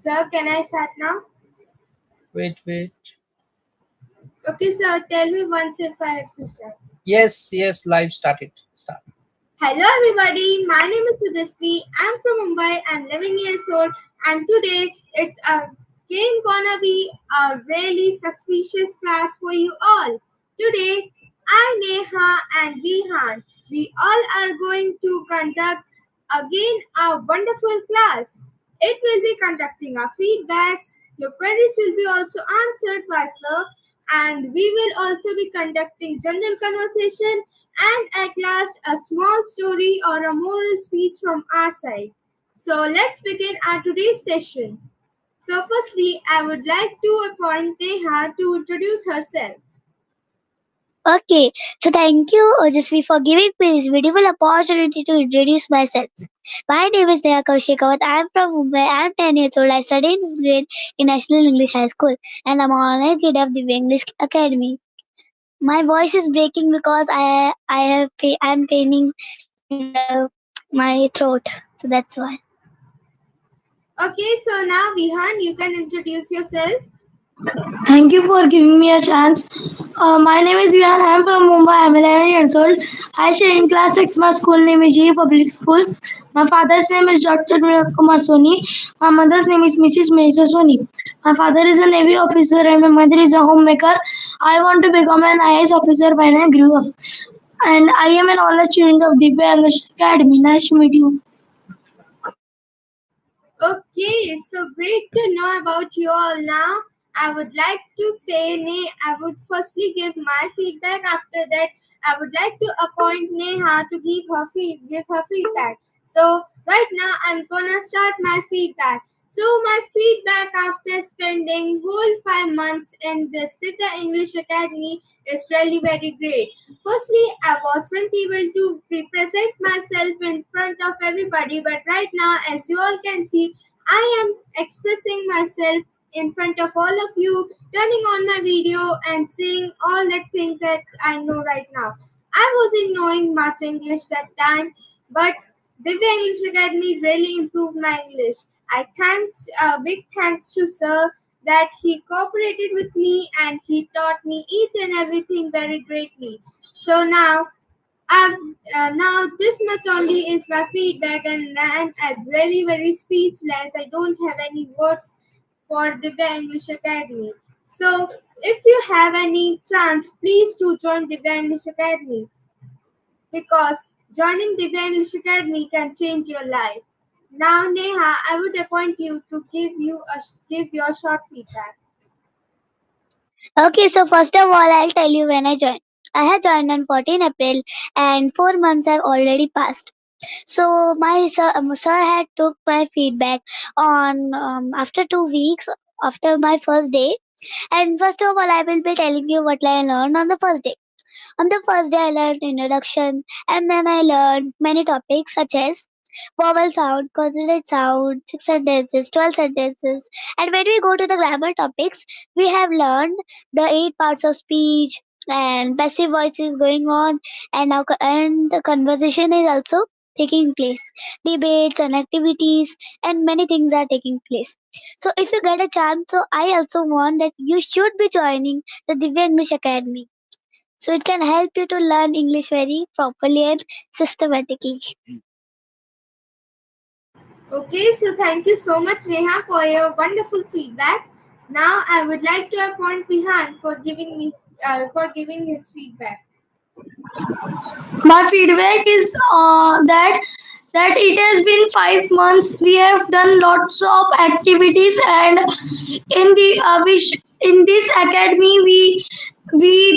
Sir, can I start now? Wait. Okay, sir, tell me once if I have to start. Yes, live started. Start. Hello, everybody. My name is Sujasvi. I'm from Mumbai. I'm 11 years old, and today it's again gonna be a really suspicious class for you all. Today, I, Neha, and Vihan, we all are going to conduct again a wonderful class. It will be conducting our feedbacks. Your queries will be also answered by sir, and we will also be conducting general conversation and at last a small story or a moral speech from our side. So let's begin our today's session. So firstly, I would like to appoint Neha to introduce herself. Okay, so thank you, Ojasvi, for giving me this beautiful opportunity to introduce myself. My name is Neha Kaushikawat. I am from Mumbai. I am 10 years old. I study in 5th grade in National English High School, and I'm an honored kid of the English Academy. My voice is breaking because I'm paining in my throat, so that's why. Okay, so now Vihan, you can introduce yourself. Thank you for giving me a chance. My name is Vihan. I am from Mumbai. I am 11 years old. I study in class 6. My school name is G Public School. My father's name is Dr. Vinod Kumar Soni. My mother's name is Mrs. Meisa Soni. My father is a Navy officer and my mother is a homemaker. I want to become an IAS officer when I grew up. And I am an honor student of Divya English Academy. Nice to meet you. Okay, so great to know about you all now. I would like to say, I would firstly give my feedback. After that, I would like to appoint Neha to give her feedback. So right now, I'm gonna start my feedback. So my feedback after spending whole 5 months in this Divya English Academy is really very great. Firstly, I wasn't able to represent myself in front of everybody, but right now, as you all can see, I am expressing myself in front of all of you, turning on my video and saying all the things that I know right now. I wasn't knowing much English that time, but Divya English Academy really improved my English. I thanks big thanks to sir that he cooperated with me and he taught me each and everything very greatly. So now this much only is my feedback, and I'm really very speechless. I don't have any words for the English Academy. So if you have any chance, please do join the English Academy because joining the English Academy can change your life. Now, Neha, I would appoint you to give your short feedback. Okay, so first of all, I'll tell you when I joined. I had joined on 14 April, and 4 months have already passed. So my sir had took my feedback on after 2 weeks after my first day. And first of all, I will be telling you what I learned on the first day. On the first day, I learned introduction, and then I learned many topics such as vowel sound, consonant sound, 6 sentences, 12 sentences. And when we go to the grammar topics, we have learned the 8 parts of speech and passive voice is going on, and now and the conversation is also taking place. Debates and activities and many things are taking place. So if you get a chance, so I also want that you should be joining the Divya English Academy, so it can help you to learn English very properly and systematically. Okay, so thank you so much, Neha, for your wonderful feedback. Now, I would like to appoint Vihan for giving his feedback. My feedback is that it has been 5 months. We have done lots of activities, and in this academy we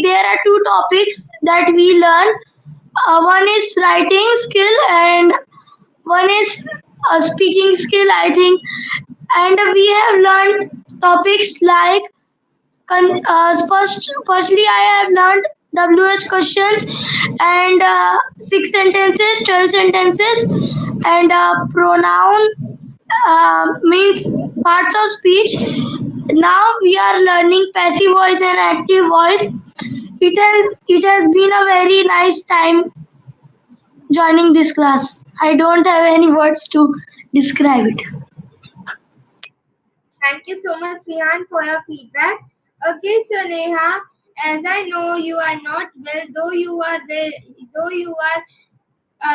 there are two topics that we learn. One is writing skill and one is speaking skill, I think. And we have learned topics like firstly, I have learned WH questions and 6 sentences, 12 sentences, and pronoun means parts of speech. Now we are learning passive voice and active voice. It has been a very nice time joining this class. I don't have any words to describe it. Thank you so much, Vihan, for your feedback. Okay, so Neha, as I know you are not well, though you are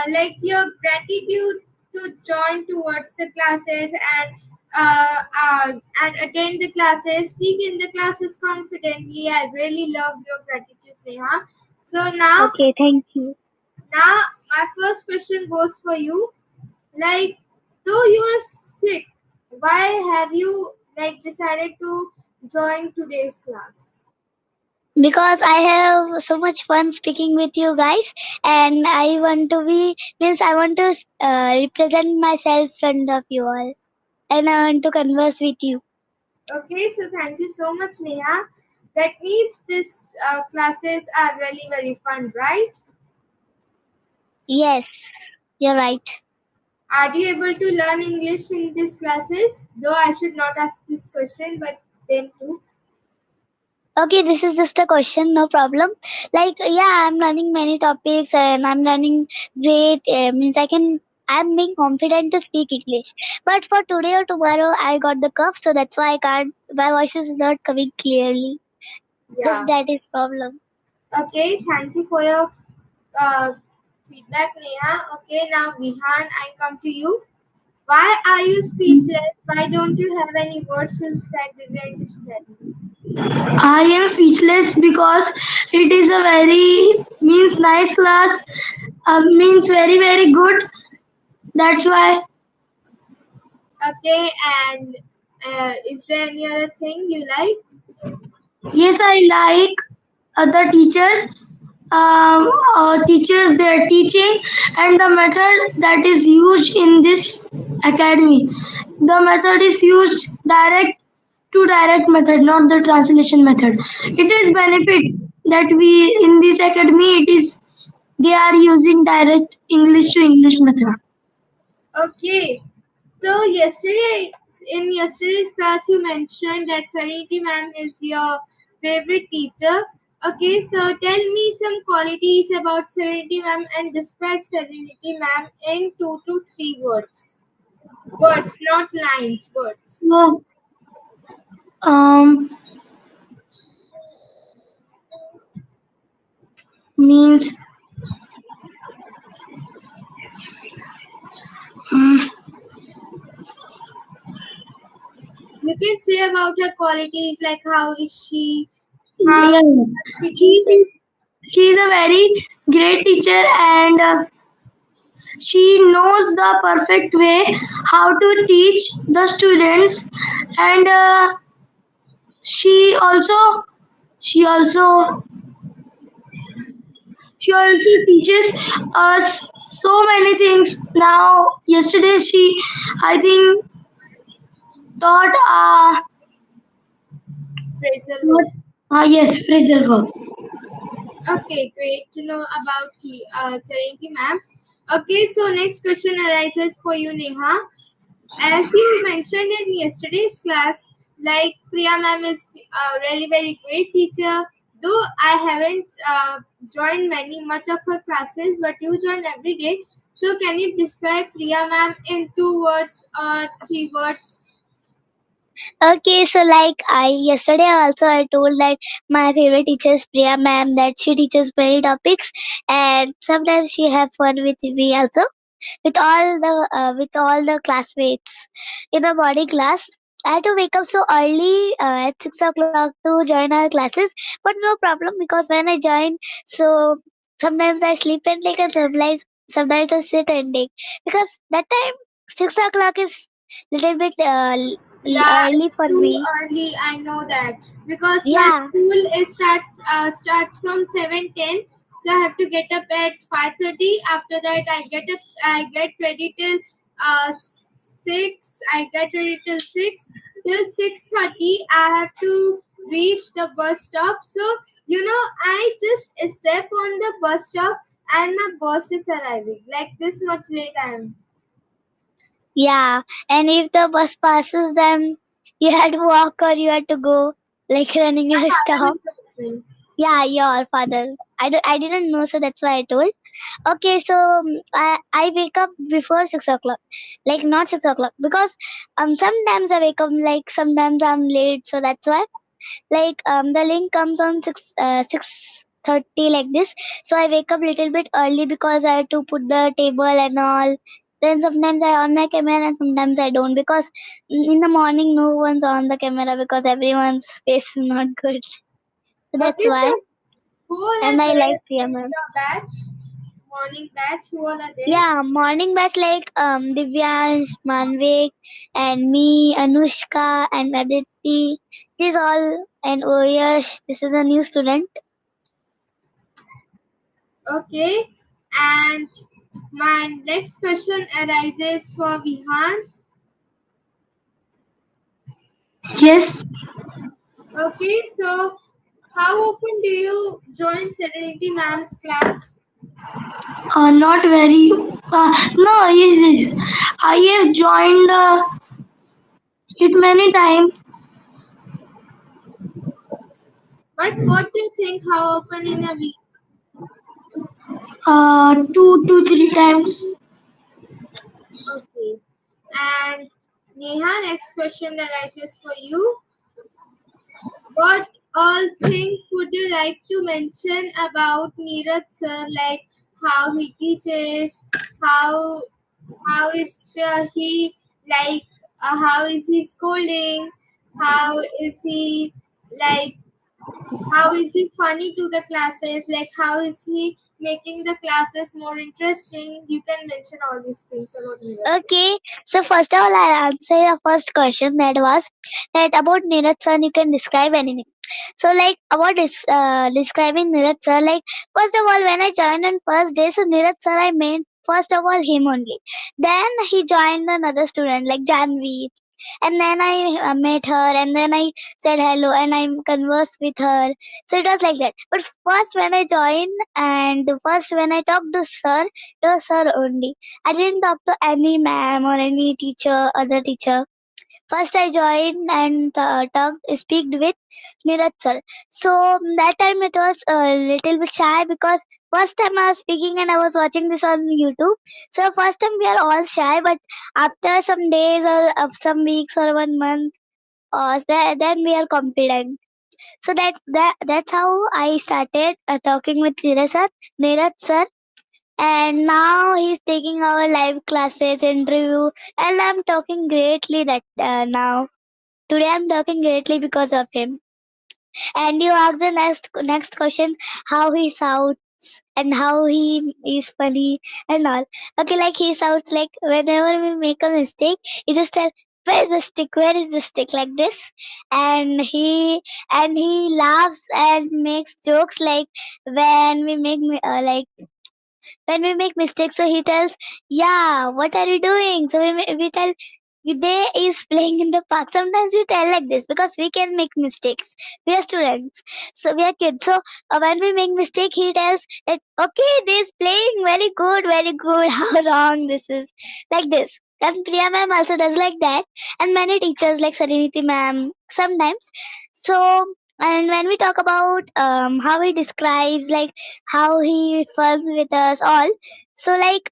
like your gratitude to join towards the classes and attend the classes, speak in the classes confidently. I really love your gratitude, Neha. So Okay, thank you. now my first question goes for you. Like, though you are sick, why have you like decided to join today's class? Because I have so much fun speaking with you guys, and I want to be means I want to represent myself in front of you all, and I want to converse with you. Okay, so thank you so much, Neha. That means this classes are really very fun, right? Yes, you're right. Are you able to learn English in these classes? Though I should not ask this question, but then too. Okay, this is just a question, no problem. Like, yeah, I'm learning many topics and I'm learning great. Means I'm being confident to speak English. But for today or tomorrow, I got the cough, so that's why I can't. My voice is not coming clearly. Just Yeah. that is problem. Okay, thank you for your uh, feedback, Neha. Okay, now Vihan, I come to you. Why are you speechless? Why don't you have any words to describe the great distress? I am speechless because it is a very means nice class, means very very good. That's why. Okay, and is there any other thing you like? Yes, I like other teachers. Teachers their teaching and the method that is used in this academy. The method is used direct to direct method, not the translation method. It is benefit that we in this academy. It is they are using direct English to English method. Okay, so in yesterday's class, you mentioned that Serenity ma'am is your favorite teacher. Okay, so tell me some qualities about Serenity ma'am and describe Serenity ma'am in 2 to 3 words. Words, not lines, words. So, um, means mm, You can say about her qualities like how is she, how yeah, she she teaches. she is a very great teacher and. She knows the perfect way how to teach the students and she also she also she also teaches us so many things now. Yesterday she I think taught Phrasal what verb. yes phrasal verbs. Okay, great to know about Serenity ma'am. Okay, so next question arises for you, Neha. As you mentioned in yesterday's class, like Priya ma'am is a really very great teacher. Though I haven't joined many much of her classes, but you join every day. So can you describe Priya ma'am in 2 words or 3 words? Okay, so like I yesterday also I told that my favorite teacher is Priya ma'am, that she teaches many topics and sometimes she have fun with me also, with all the classmates in the morning class. I had to wake up so early at 6 o'clock to join our classes, but no problem because when I join, so sometimes I sleep and take and sometimes I sit and take because that time 6 o'clock is little bit Yeah, early it's for too me. early. I know that because my Yeah, school is starts from 7:10, so I have to get up at 5:30. After that, I get ready till 6. I get ready till 6. Till 6:30, I have to reach the bus stop. So I just step on the bus stop and my bus is arriving. Like this much late I am. yeah. And if the bus passes, then you had to walk or you had to go like running My a father stop. will drop me. Yeah, your father. I didn't know, so that's why I told. Okay, so I wake up before 6 o'clock, like not 6 o'clock, because sometimes I wake up like sometimes I'm late, so that's why like the link comes on 6:30 like this. So I wake up little bit early because I have to put the table and all. Then sometimes I on my camera and sometimes I don't, because in the morning no one's on the camera because everyone's face is not good. So that's Okay, why. so who all are And I there like in camera. your batch? Morning batch, who all are there? Yeah, morning batch like Divyansh, Manvik, and me, Anushka, and Aditi. This all, and oh yes, this is a new student. Okay, and my next question arises for Vihan. Yes, Okay, so how often do you join Serenity Ma'am's class? not very. No, yes, yes. I have joined it many times. But what do you think? How often in a week? 2 to 3 times. Okay, and Neha, next question arises for you. What all things would you like to mention about Neeraj sir? Like how he teaches, how how is he like? How is he scolding? How is he like? How is he funny to the classes? Like how is he making the classes more interesting? You can mention all these things about Neeraj sir. Okay, so first of all, I'll answer your first question that was that about Niraj sir, you can describe anything. So, like about describing Niraj sir, like first of all, when I joined on first day, so Niraj sir, I met first of all him only. Then he joined another student like Janvi, and then I met her, and then I said hello, and I conversed with her. So it was like that. But first, when I joined, and first when I talked to sir, it was sir only. I didn't talk to any ma'am or any teacher, other teacher. First, I joined and speak with Niraj sir. So that time it was a little bit shy because first time I was speaking and I was watching this on YouTube. So first time we are all shy, but after some days or some weeks or 1 month, then we are confident. So that's how I started talking with Niraj sir, and now he's taking our live classes interview, and I'm talking greatly that now today I'm talking greatly because of him. And you ask the next question, how he sounds and how he is funny and all. Okay, like he sounds like whenever we make a mistake, he just tell, where's the stick, where is the stick, like this. And he laughs and makes jokes like when we like when we make mistakes, so he tells, yeah, what are you doing? So we tell, they is playing in the park. Sometimes we tell like this because we can make mistakes. We are students, so we are kids. So when we make mistake, he tells that, okay, this playing very good, very good. How wrong this is, like this. And Priya ma'am also does like that, and many teachers like Sariniti ma'am sometimes. So, and when we talk about how he describes, like how he funs with us all. So like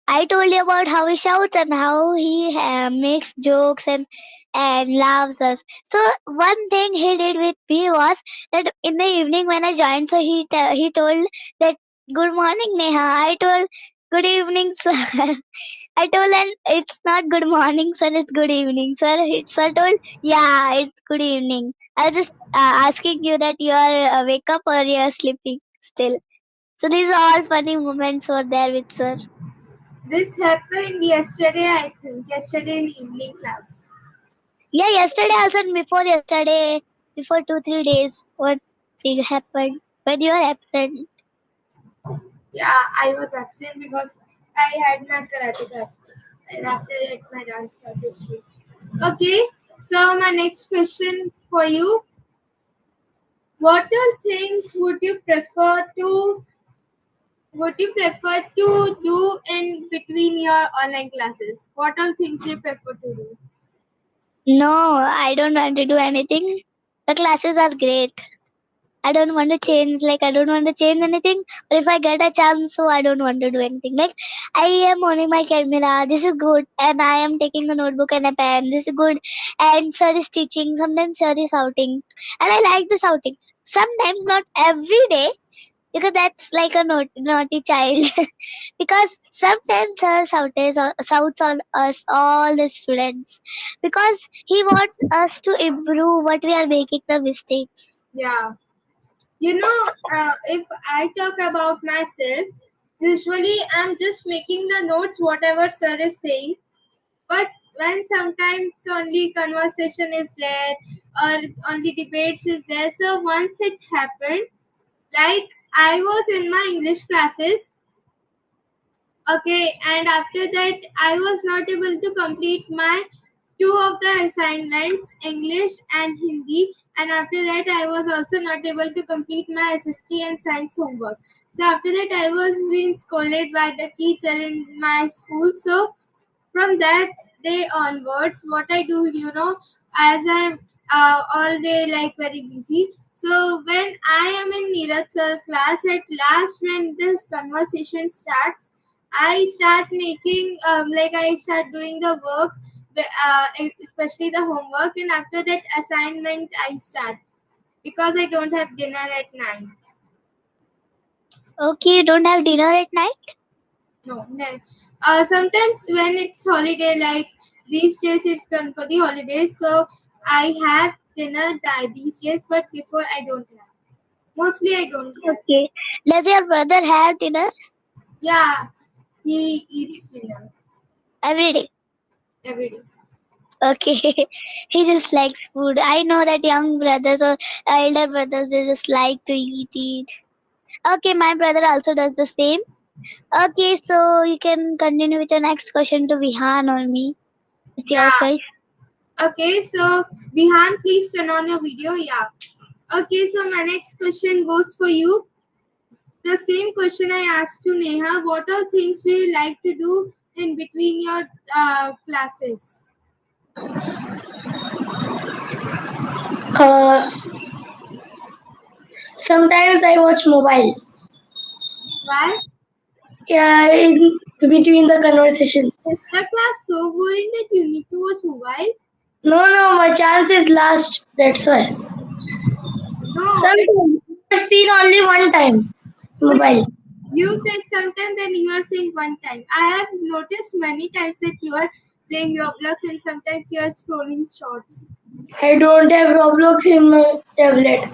I told you about how he shouts and how he makes jokes and laughs us. So one thing he did with me was that in the evening when I joined, so he told that, good morning Neha. I told, good evening sir. I told, and it's not good morning sir, it's good evening sir. Sir told, yeah, it's good evening. I was just asking you that you are wake up or you are sleeping still. So these are all funny moments over there with sir. This happened yesterday, I think. Yesterday in evening class. Yeah, yesterday also, and before yesterday, before 2 3 days, what thing happened when you are absent? Yeah, I was absent because I had my karate classes and after that my dance classes too. Okay, so my next question for you: what all things would you prefer to do in between your online classes? What all things you prefer to do? No, I don't want to do anything. The classes are great. I don't want to change, like I don't want to change anything. But if I get a chance, so I don't want to do anything. Like I am owning my camera, this is good, and I am taking a notebook and a pen, this is good. And sir is teaching, sometimes sir is outing, and I like the outings. Sometimes not every day, because that's like a naughty child. Because sometimes sir shouts on us all the students, because he wants us to improve what we are making the mistakes. Yeah. If I talk about myself, usually I'm just making the notes whatever sir is saying. But when sometimes only conversation is there or only debates is there, so once it happened, like I was in my English classes, okay, and after that I was not able to complete my two of the assignments, English and Hindi, and after that I was also not able to complete my SST and science homework. So after that I was being scolded by the teacher in my school. So from that day onwards, what I do, as I'm all day like very busy, so when I am in Neeraj sir class, at last when this conversation starts, I start making like I start doing the work, especially the homework, and after that assignment I start because I don't have dinner at night. Okay, you don't have dinner at night? No, no. Sometimes when it's holiday, like these days it's done for the holidays, so I have dinner these days, but before I don't have. Mostly I don't have. Okay. Does your brother have dinner Yeah, he eats dinner every day? every day. Okay. He just likes food. I know that young brothers or elder brothers, they just like to eat. Okay, my brother also does the same. Okay, so you can continue with your next question to Vihan or me. It's your Yeah. choice. Okay, so Bihan, please turn on your video. Yeah. Okay, so my next question goes for you. The same question I asked to Neha. What are things do you like to do in between your classes? Uh, Sometimes I watch mobile. Why? Yeah, in between the conversation. Is the class so boring that you need to watch mobile? No, no, my chance is last. That's why. No, Sometimes I've seen only one time but mobile. you said sometime then you are saying one time. I have noticed many times that you are playing Roblox and sometimes you are scrolling shorts. I don't have Roblox in my tablet.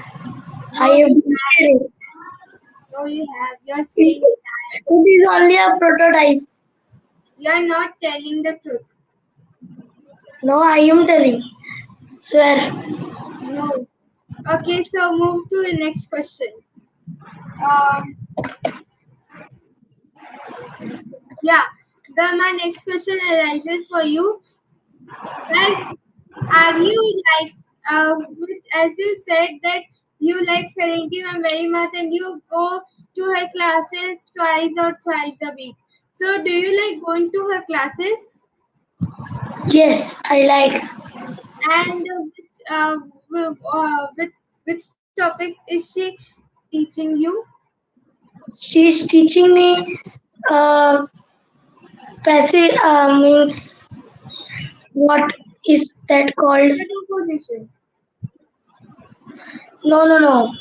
I No, have you deleted have. it. No, you have. You're saying that. It is only a prototype. You're not telling the truth. No, I am telling. Swear. No. Okay, so move to the next question. Um, yeah, my next question arises for you. Like, are you like, which, as you said that you like Serenity Ma'am very much and you go to her classes twice or thrice a week. So, do you like going to her classes? Yes, I like. And which topics is she teaching you? She's teaching me passive means what is that called? Decomposition. No, no, no.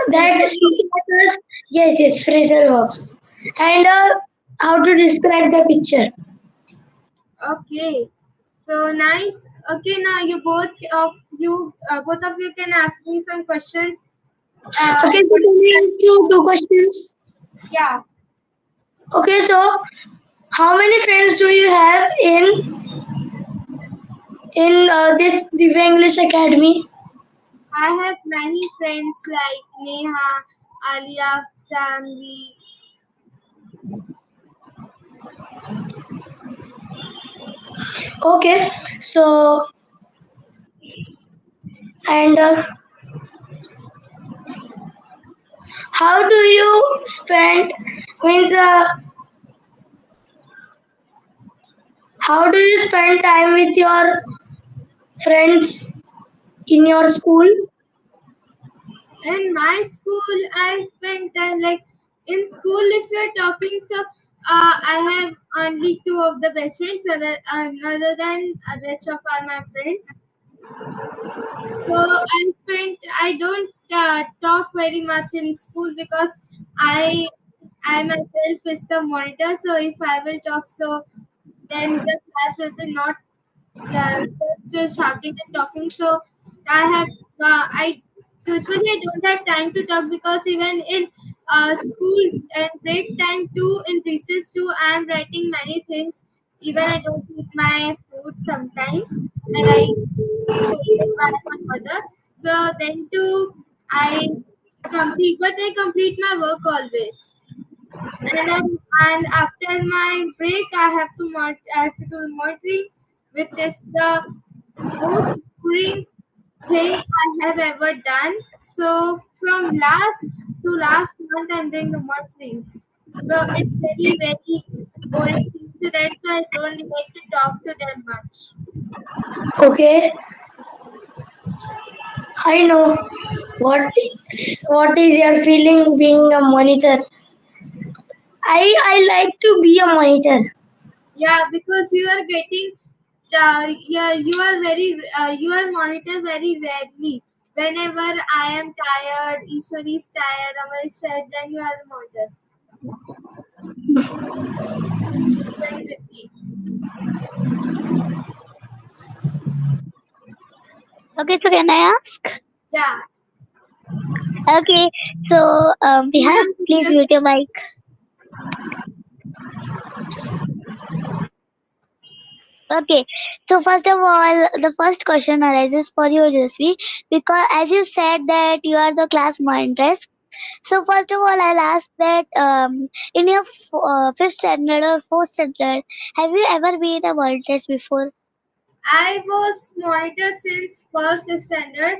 That Phrasal she taught us. Yes, yes, phrasal verbs and how to describe the picture. Okay. So nice. Okay, now both of you can ask me some questions. Okay, so can we ask you two questions? Yeah, Okay, so how many friends do you have in this Divya English Academy? I have many friends like Neha, Alia, Janvi. Okay, so and how do you spend means how do you spend time with your friends in your school? In my school, I spent time like in school. If you're talking, so I have only two of the best friends, other than rest of all my friends. So I don't talk very much in school because I I myself is the monitor. So if I will talk, so then the class will be not just shouting and talking. So I usually I don't have time to talk because even in school and break time too, in recess too, I am writing many things. Even I don't eat my food sometimes, and I scolded by my mother. So then too, I but I complete my work always. And after my break, I have to do monitoring, which is the most boring thing I have ever done. So from last to last month, I'm doing the monitoring. So it's very boring thing. So that's why I don't like to talk to them much. Okay, I know what what is your feeling being a monitor. I like to be a monitor. Yeah, because you are getting, yeah, you are monitored very rarely. Whenever I am tired, Ishwari is tired, Amar is tired, then you are monitored. Very rarely. Okay, so can I ask? Yeah, Okay, so Vihan, ma'am, please just mute your mic. Okay, so first of all, the first question arises for you, Jasvi, because as you said that you are the class monitress. So first of all, I'll ask that in your fifth standard or fourth standard, have you ever been a monitress before? I was monitored since first standard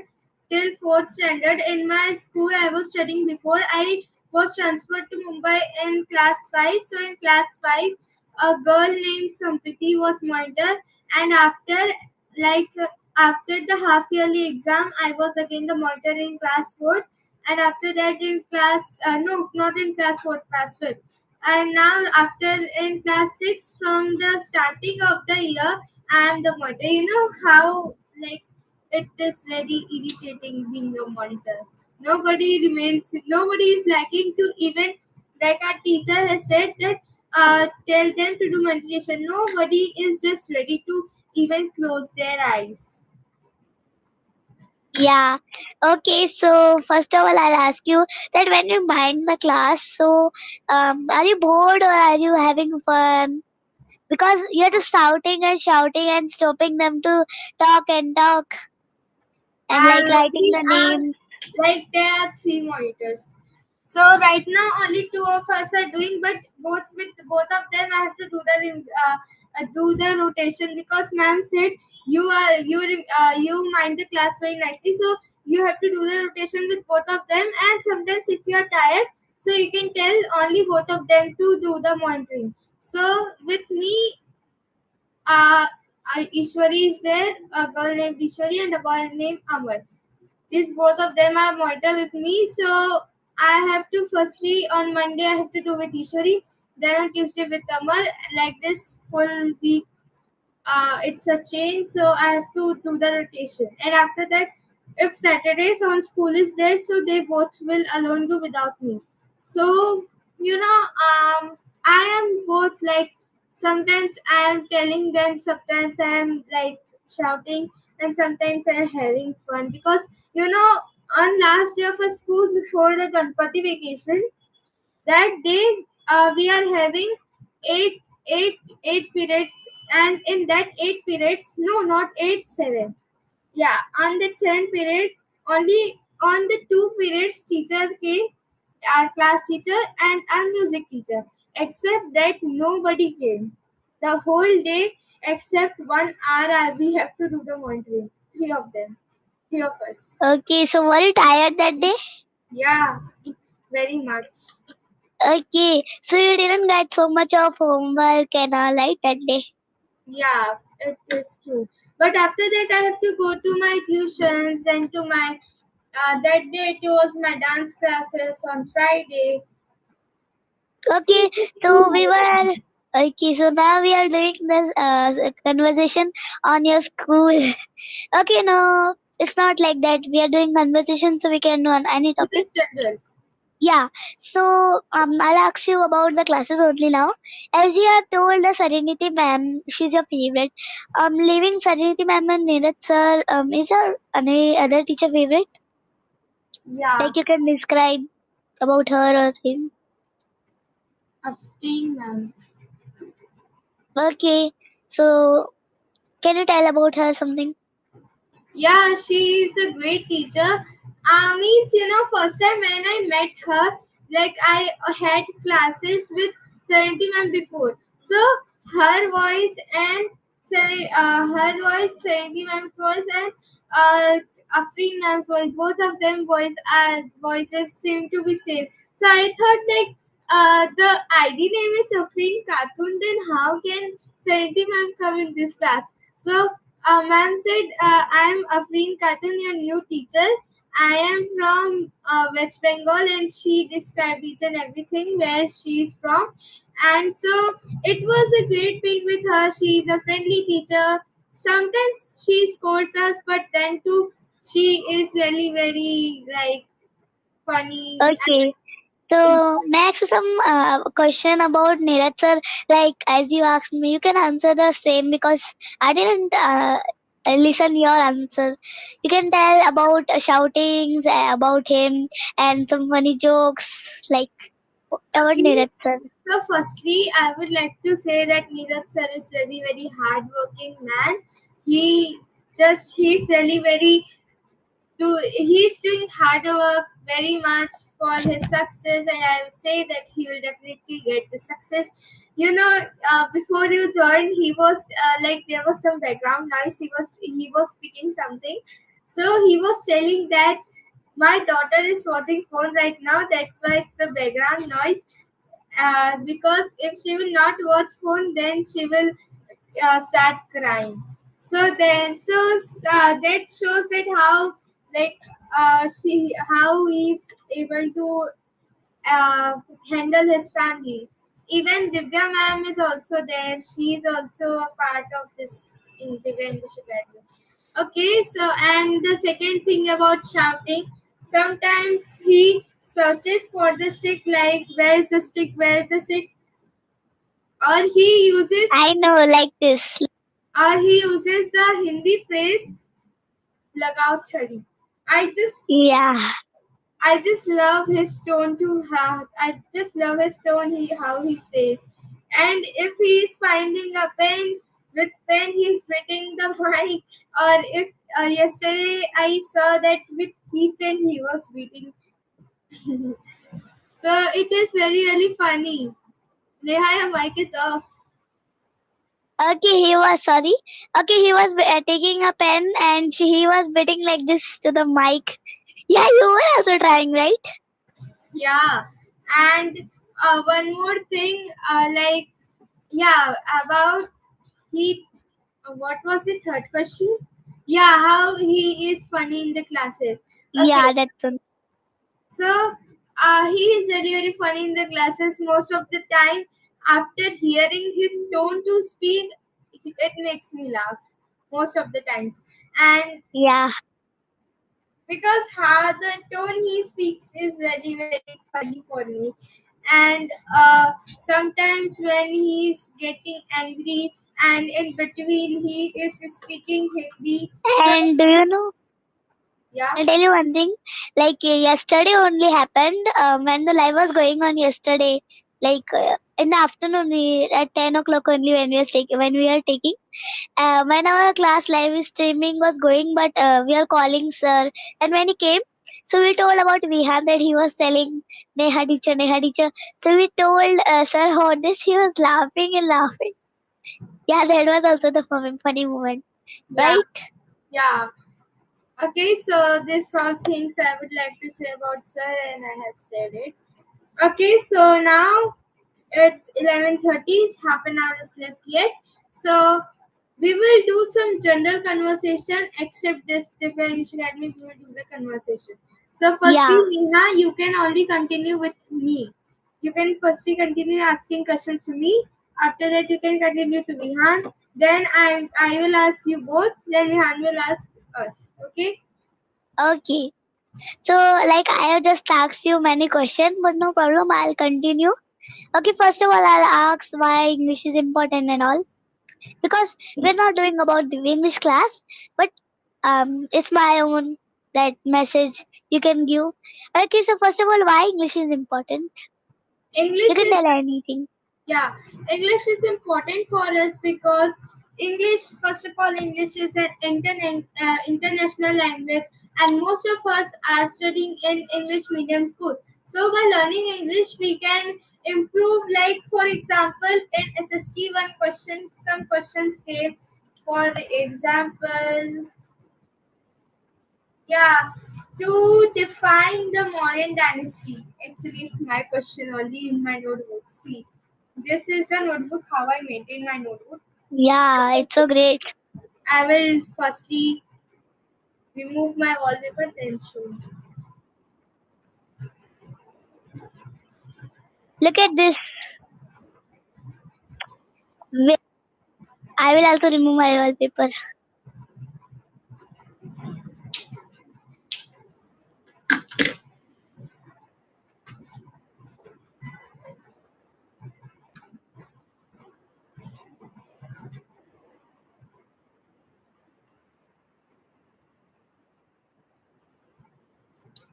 till fourth standard. In my school, I was studying before. I was transferred to Mumbai in class 5. So in class 5, a girl named Sampriti was monitored. And like, after the half yearly exam, I was again the monitor in class 4. And after that, in class, no, not in class 4, class 5. And now, after in class 6, from the starting of the year, I'm the monitor. You know how like it is very irritating being a monitor. Nobody is liking to even like our teacher has said that tell them to do meditation. Nobody is just ready to even close their eyes. Yeah. Okay, so first of all, I'll ask you that when you mind the class, so are you bored or are you having fun? Because you're just shouting and stopping them to talk and talk and like writing We the are name. like there are three monitors. So right now only two of us are doing, but both of them I have to do the rotation because ma'am said you mind the class very nicely, so you have to do the rotation with both of them. And sometimes if you are tired, so you can tell only both of them to do the monitoring. So with me, uh, Ishwari is there, a girl named Ishwari and a boy named Amar. These both of them are monitor with me. So I have to firstly on Monday I have to do with Ishwari, then on Tuesday with Amar, like this full week. It's a change, so I have to do the rotation. And after that, if Saturdays on school is there, so they both will alone do without me. So I am both like sometimes I am telling them, sometimes I am like shouting, and sometimes I am having fun because on last day of a school before the Ganpati vacation, that day we are having eight eight periods, and in that 8 periods, no, not 8, 7, yeah, on the 10 periods, only on the 2 periods teacher came, our class teacher and our music teacher, except that nobody came the whole day except 1 hour. We have to do the monitoring, three of us. Okay, so were you tired that day? Yeah, very much. Okay, so you didn't get so much of homework and all right that day. Yeah, it is true. But after that, I have to go to my tuitions, then to my That day it was my dance classes on Friday. So Okay, it was so too we much. were okay. So now we are doing this conversation on your school. Okay, no, it's not like that. We are doing conversation, so we can do on any topic. Just general. Yeah. So I'll ask you about the classes only now. As you have told the Serenity ma'am, she's your favorite. Leaving Serenity ma'am and Neeraj sir, is your any other teacher favorite? Yeah, Like you can describe about her or him. Afteen ma'am. Okay. So can you tell about her something? Yeah, she is a great teacher. Means first time when I met her, like I had classes with Serenity ma'am before. So her voice and her voice, Serenity ma'am's voice, and Afreen ma'am's voice, both of them voices seem to be same. So I thought like the ID name is Afreen Khatun, then how can Serenity ma'am come in this class? So ma'am said, I'm Afreen Khatun, your new teacher. I am from West Bengal, and she described each and everything where she is from. And so it was a great being with her. She is a friendly teacher. Sometimes she scolds us, but then too, she is really very like funny Okay. and So next some question about Neeraj sir. Like as you asked me, you can answer the same because I didn't listen your answer. You can tell about shoutings about him and some funny jokes like about okay. Neeraj sir. So, firstly, I would like to say that Neeraj sir is really very hardworking man. He he's really very he's doing hard work very much for his success, and I would say that he will definitely get the success. Before you joined, he was like there was some background noise. He was speaking something, so he was telling that my daughter is watching phone right now. That's why it's a background noise. Because if she will not watch phone, then she will start crying. That shows that how like how he's able to uh, handle his family. Even Divya ma'am is also there. She is also a part of this in Divya English Academy. Okay, so and the second thing about shouting, sometimes he searches for the stick like where is the stick, where is the stick, or I know like this. he uses the Hindi phrase "lagao chadi." I just Yeah, I just love his tone to have. I just love his tone. How he says, and if he is finding a pen with pen, he's beating the mic. Or if yesterday I saw that with keychain he was beating. So it is very really funny. Neha, your mic is off. okay, he was sorry. Okay, he was taking a pen and he was beating like this to the mic. Yeah, you were also trying, right? Yeah, and one more thing, yeah, about he. What was the third question? Yeah, how he is funny in the classes. Okay, Yeah, that's one. so he is very very funny in the classes most of the time. After hearing his tone to speak, it makes me laugh most of the times, and Yeah, because how the tone he speaks is very very funny for me. And sometimes when he's getting angry and in between he is speaking Hindi, so and do you know? yeah. I'll tell you one thing. Like yesterday only happened when the live was going on yesterday. Like in the afternoon, at 10 o'clock only when we are taking. When our class live streaming was going, but we are calling sir, and when he came, so we told about Vihan that he was telling Neha teacher, Neha teacher. So we told sir about this. He was laughing and laughing. Yeah, that was also the funny moment, Yeah, right? yeah. Okay, so these all things I would like to say about sir, and I have said it. Okay, so now it's 11:30. Half an hour is left yet. So We will do some general conversation, except this differential academy, we will do the conversation. So firstly, Yeah. Neha, you can only continue with me. You can firstly continue asking questions to me. After that, you can continue to Vihan. Then I will ask you both. Then Vihan will ask us. Okay? Okay. So, like, I have just asked you many questions, but no problem. I'll continue. Okay, first of all, I'll ask why English is important and all. Because we're not doing about the English class, but it's my own that message you can give. Okay, so first of all, why English is important? You English can is tell anything. Yeah, English is important for us because English, first of all, English is an international language, and most of us are studying in English medium school. So, by learning English, we can improve. Like, for example, in SST, some questions came. For example, yeah, to define the Mauryan dynasty. Actually, it's my question only in my notebook. See, this is the notebook how I maintain my notebook. Yeah, it's so great. I will firstly remove my wallpaper, then show you. Look at this. Wi- I will also remove my wallpaper.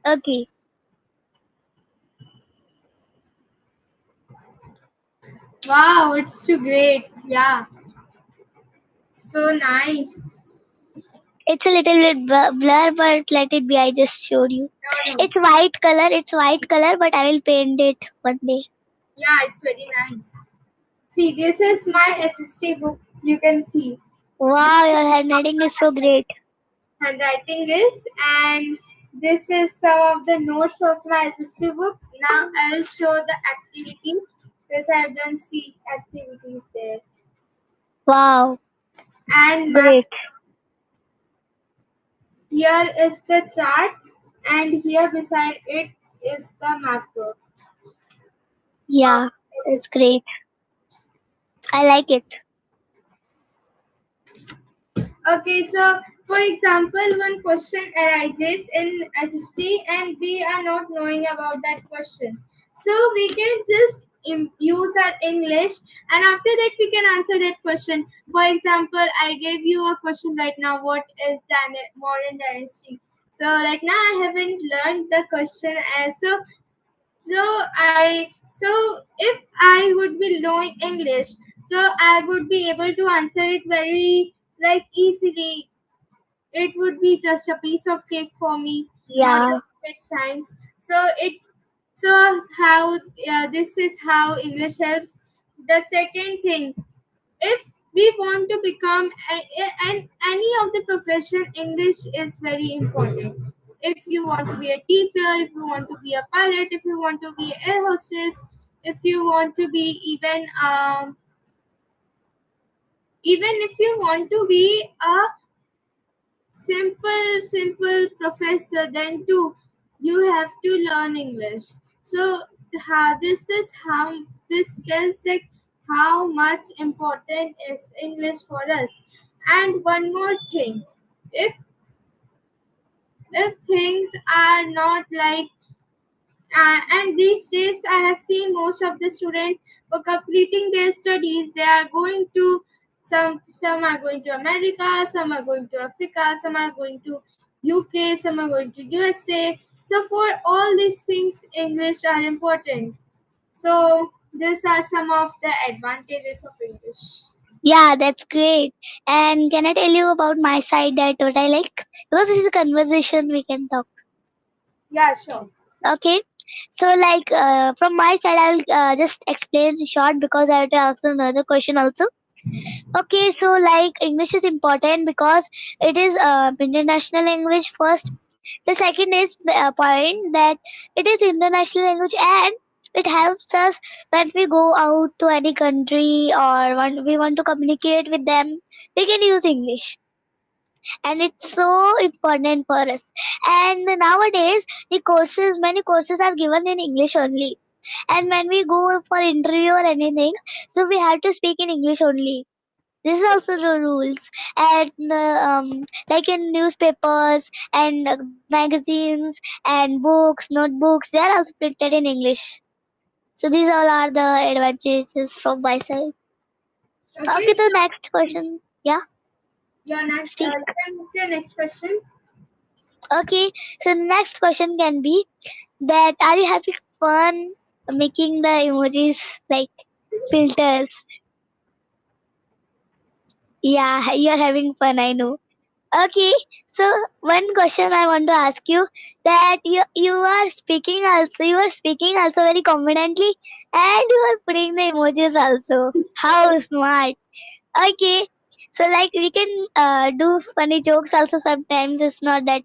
Okay, Wow, it's too great. Yeah, so nice. it's a little bit blur, but let it be. I just showed you. No, no. It's white color. It's white color, but I will paint it one day. Yeah, it's very nice. See, this is my SST book. You can see Wow, your handwriting is so great. handwriting is, and this is some of the notes of my SST book. Now I'll show the activity because I've done C activities there. Wow, And map, great. here is the chart, and here beside it is the macro of Yeah, it's SST. great. I like it. Okay, so for example, one question arises in SST and we are not knowing about that question. So we can just use our English, and after that we can answer that question. For example, I gave you a question right now, what is modern dynasty? So right now I haven't learned the question, so if I would be knowing English, so I would be able to answer it very like easily. It would be just a piece of cake for me, not a Yeah, rocket science. So this is how English helps. The second thing, if we want to become any of the profession, English is very important. If you want to be a teacher, if you want to be a pilot, if you want to be an air hostess, if you want to be even if you want to be a simple professor, then too you have to learn English. So this is how this tells like how much important is English for us. And one more thing, if things are not like and these days I have seen most of the students for completing their studies, they are going to some are going to America, some are going to Africa, some are going to UK, some are going to USA. So for all these things, English are important. So these are some of the advantages of English. yeah, that's great. And can I tell you about my side that what I like? Because this is a conversation we can talk. Yeah, sure. Okay. So, like, from my side, I'll just explain short because I have to ask another question also. Okay, so like English is important because it is international language first. The second is the point that it is international language, and It helps us when we go out to any country or when we want to communicate with them. We can use English, and it's so important for us. And nowadays, many courses are given in English only. And when we go for interview or anything, so we have to speak in English only. This is also the rules. And like in newspapers and magazines and books, notebooks, they are also printed in English. So these all are the advantages from my side. Okay, Okay, the so next question. Yeah, your next, speak. you can move to your next question. Okay, so the next question can be that are you having fun making the emojis like filters? Yeah, you're having fun, I know. Okay, so one question I want to ask you, that you are speaking also very confidently, and you are putting the emojis also. How smart. Okay, so like we can do funny jokes also sometimes. It's not that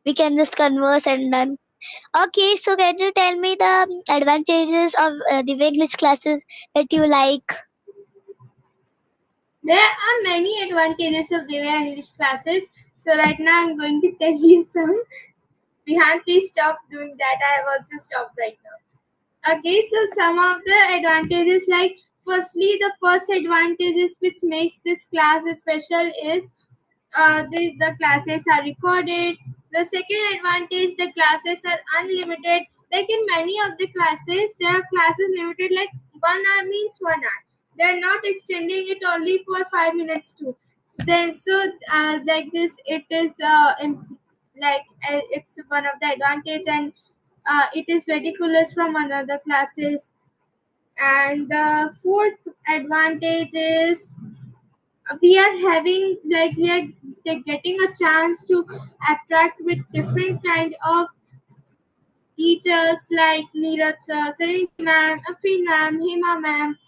we can just converse and done. Okay, so can you tell me the advantages of the English classes that you like? There are many advantages of giving English classes. So right now I'm going to tell you some. Rehan, please stop doing that. I have also stopped right now. Okay, so some of the advantages, like firstly, the first advantages which makes this class special is the classes are recorded. The second advantage, the classes are unlimited. Like in many of the classes, there are classes limited, like 1 hour means 1 hour. They are not extending it only for 5 minutes too. Like this, it is it's one of the advantage, and it is ridiculous from another classes. And the fourth advantage is we are having like we are getting a chance to attract with different kind of teachers like Neeraj sir, Serenity ma'am, Afreen ma'am, Hema ma'am,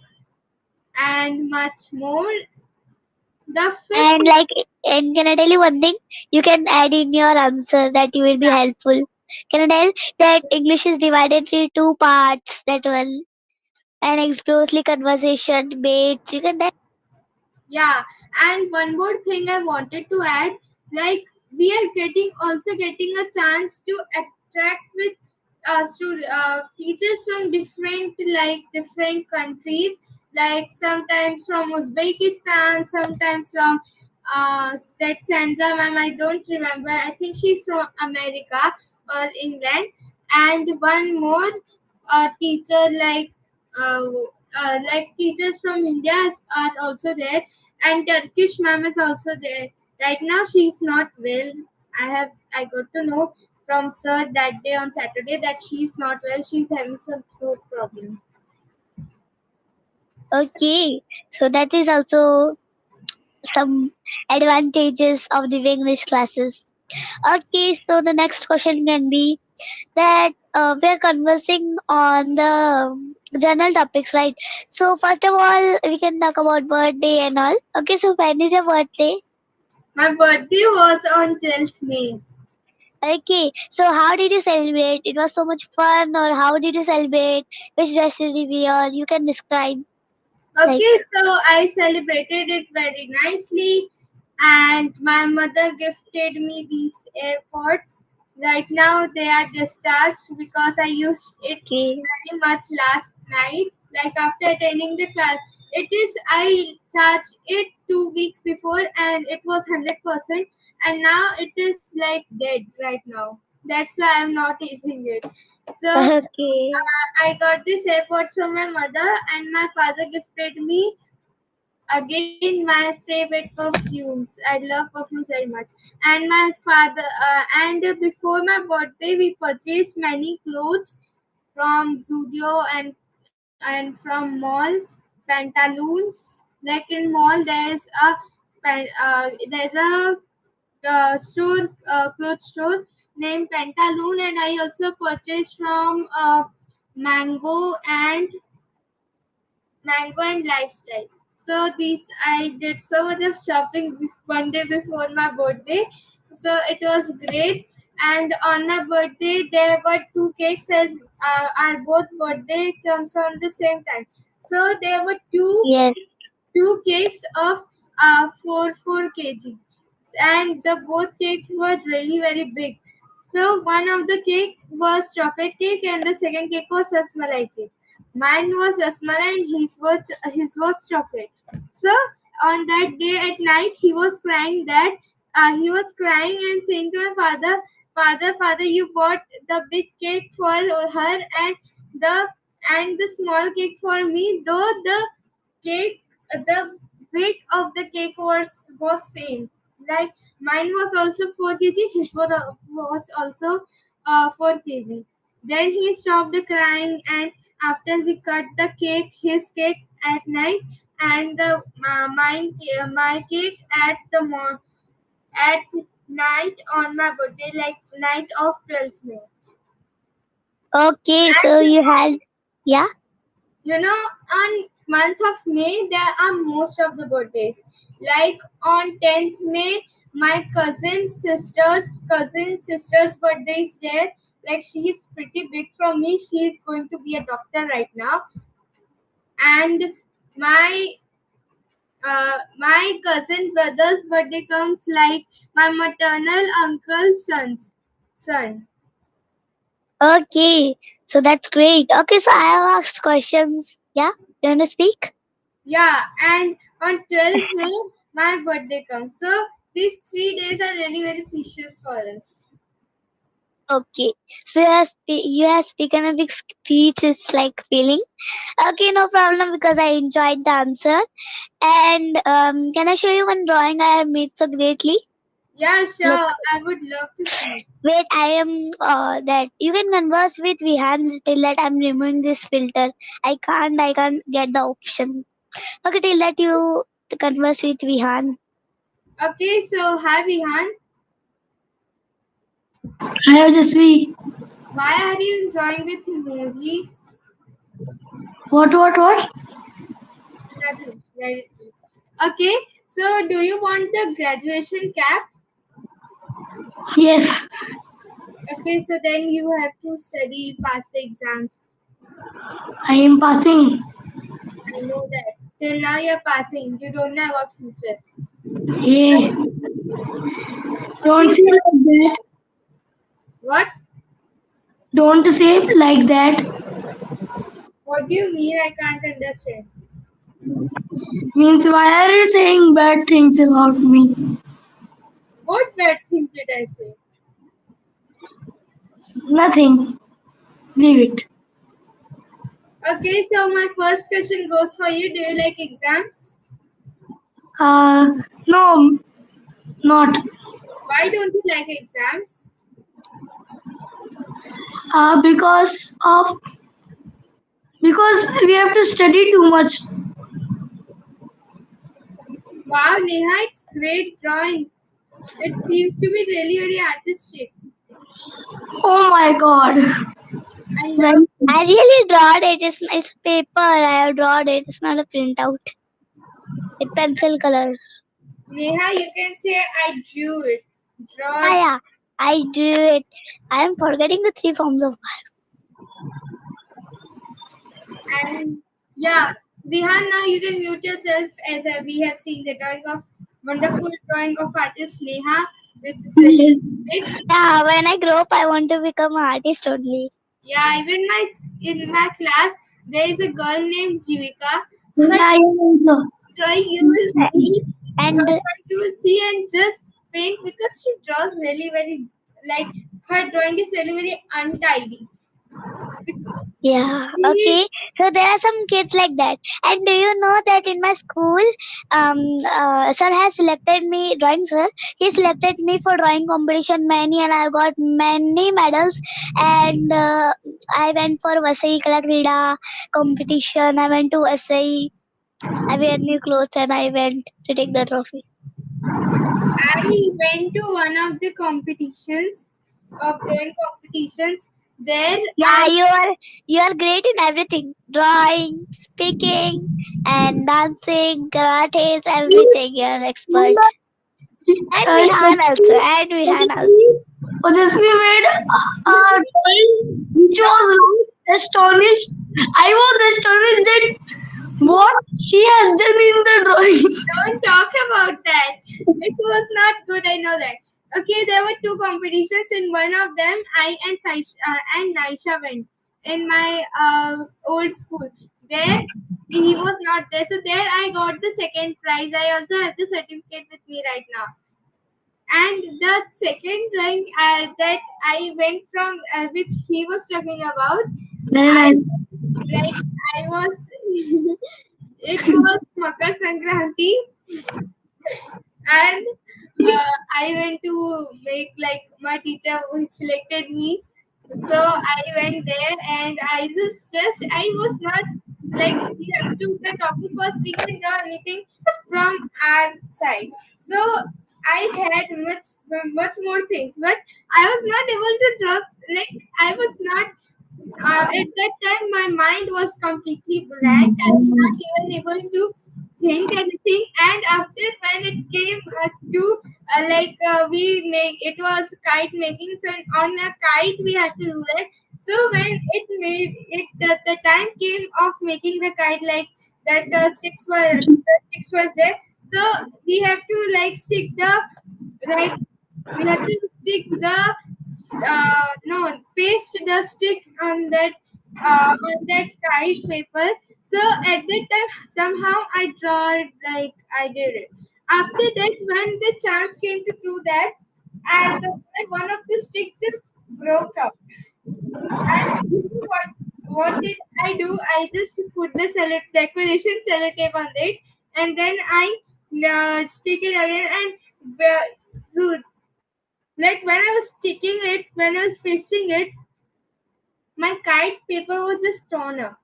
and much more. The fifth, And like, and can I tell you one thing? You can add in your answer that you will be helpful. Can I tell that English is divided into two parts? That one and explorely conversation debates. You can tell. yeah, and one more thing I wanted to add, like we are getting a chance to attract with teachers from different countries, like sometimes from Uzbekistan, sometimes from that Sandra ma'am, I don't remember. I think she's from America or England, and one more teacher uh, teachers from India are also there, and Turkish ma'am is also there. Right now she's not well. I got to know from sir that day on Saturday that she's not well. She's having some throat problem. Okay, so that is also some advantages of the English classes. Okay, so the next question can be that we are conversing on the general topics, right? So first of all, we can talk about birthday and all. Okay, so when is your birthday? My birthday was on 12th May. Okay, so how did you celebrate? It was so much fun, or how did you celebrate? Which dress did you wear? You can describe, like, Okay, so I celebrated it very nicely, and my mother gifted me these AirPods. Right now, they are discharged because I used it okay. very much last night. Like after attending the class, I charged it 2 weeks before, and it was 100%, and now it is like dead right now. That's why I'm not using it. So Okay, I got these AirPods from my mother, and my father gifted me again my favorite perfumes. I love perfumes very much. And my father, before my birthday, we purchased many clothes from Zudio and from mall pantaloons. Like in mall, there's a clothes store named Pantaloon, and I also purchased from Mango and Mango and Lifestyle. So these I did so much of shopping one day before my birthday. So it was great. And on my birthday, there were two cakes as our both birthday comes on the same time. So there were Yes. two cakes of 4 kg, and the both cakes were really very big. So one of the cake was chocolate cake, and the second cake was rasmalai cake. Mine was rasmalai, and his was chocolate. So on that day at night, he was crying that he was crying and saying to my father, "Father, you bought the big cake for her and the the small cake for me, though cake the weight of the cake was same. Like mine was also 4 kg, his was also 4 kg. Then he stopped crying, and after we cut the cake, his cake at night, and the my cake at night on my birthday, like night of 12th May. Okay, so you had, yeah. On month of May, there are most of the birthdays. Like on 10th May, my cousin sister's birthday is there. Like she is pretty big from me. She is going to be a doctor right now. And my my cousin brother's birthday comes like my maternal uncle's son. Okay, so that's great. Okay, so I have asked questions. Yeah, you want to speak? Yeah, and on 12th May, my birthday comes. So these 3 days are really very precious for us. Okay, so you have spoken a big speech. It's like feeling. Okay, no problem because I enjoyed the answer. And can I show you one drawing I have made so greatly? Yeah, Look, sure. I would love to see. wait, I am that you can converse with Vihan till that I'm removing this filter. I can't get the option. Okay, till that you converse with Vihan. Okay, so hi Vihan. I have just we. Why are you enjoying with emojis? What? Nothing. Let it be. Okay, so do you want the graduation cap? Yes, Okay, so then you have to study, pass the exams. I am passing. I know that. Till now you're passing. You don't know about future. Yeah, don't Okay, say so like that. what? Don't say like that. What do you mean? I can't understand. Means why are you saying bad things about me? What bad thing did I say? Nothing. Leave it. Okay, so my first question goes for you. Do you like exams? Uh, no, not. Why don't you like exams? Because we have to study too much. Wow, Neha, it's great drawing. It seems to be really very artistic. Oh my god. I love Very it. I really drawed it. It's paper. I have drawn it. It's not a printout. It's pencil color. Neha, you can say I drew it. Draw Yeah, yeah. I drew it. I am forgetting the three forms of. and yeah, Vihan, now you can mute yourself as we have seen the drawing of wonderful drawing of artist Neha, which is really yes. great. Yeah, when I grow up, I want to become an artist only. Yeah, even in my class there is a girl named Jivika. Her Yeah, I am also. drawing you will see, her And drawing you will see and just paint because she draws really very like her drawing is really very untidy. yeah, She, okay. So there are some kids like that. And do you know that in my school, sir has selected me, drawing sir, he selected me for drawing competition many, and I got many medals. And I went for Vasai Kala Krida competition. I went to Vasai. I wear new clothes and I went to take the trophy. I went to one of the competitions of drawing competitions. There Yeah, I you are great in everything. Drawing, speaking, and dancing, karates, everything. You're expert. Mumbai, And Vihan also. actually, And Vihan also. actually, just we made a drawing which was like astonished. I was astonished that what she has done in the drawing. Don't talk about that. It was not good. I know that. Okay, there were two competitions. In one of them, I and and Naisha went in my old school. There, he was not there. So there, I got the second prize. I also have the certificate with me right now. And the second rank that I went from, which he was talking about, Very I nice. like I was. It was Makar Sankranti, and I went to make like my teacher who selected me. So I went there and I was not like we have to the topic was we can draw anything from our side. So I had much more things, but I was not able to draw. Like I was not at that time my mind was completely blank. I was not even able to think anything. And after when it came to we make it was kite making. So on a kite we had to do that. So when it made it the time came of making the kite, like that the sticks was there. So we have to like stick the like we have to stick the no paste the stick on that kite paper. So at that time somehow I draw it like I did it. After that, when the chance came to do that, one of the stick just broke up. And you know what did I do? I just put the decoration sellotape on it, and then I stick it again. And dude, like when I was sticking it, when I was pasting it, my kite paper was just torn up.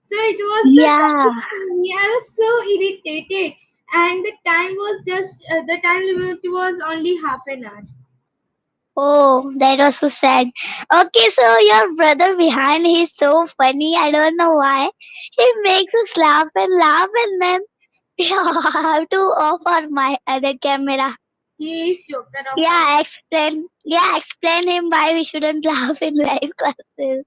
So it was the Yeah. topic for me. I was so irritated, and the time limit was only half an hour. Oh, that was so sad. Okay, so your brother behind, he's so funny. I don't know why. He makes us laugh, and then we have to off our my other camera. He is joker of all. Yeah, explain. Yeah, explain him why we shouldn't laugh in live classes.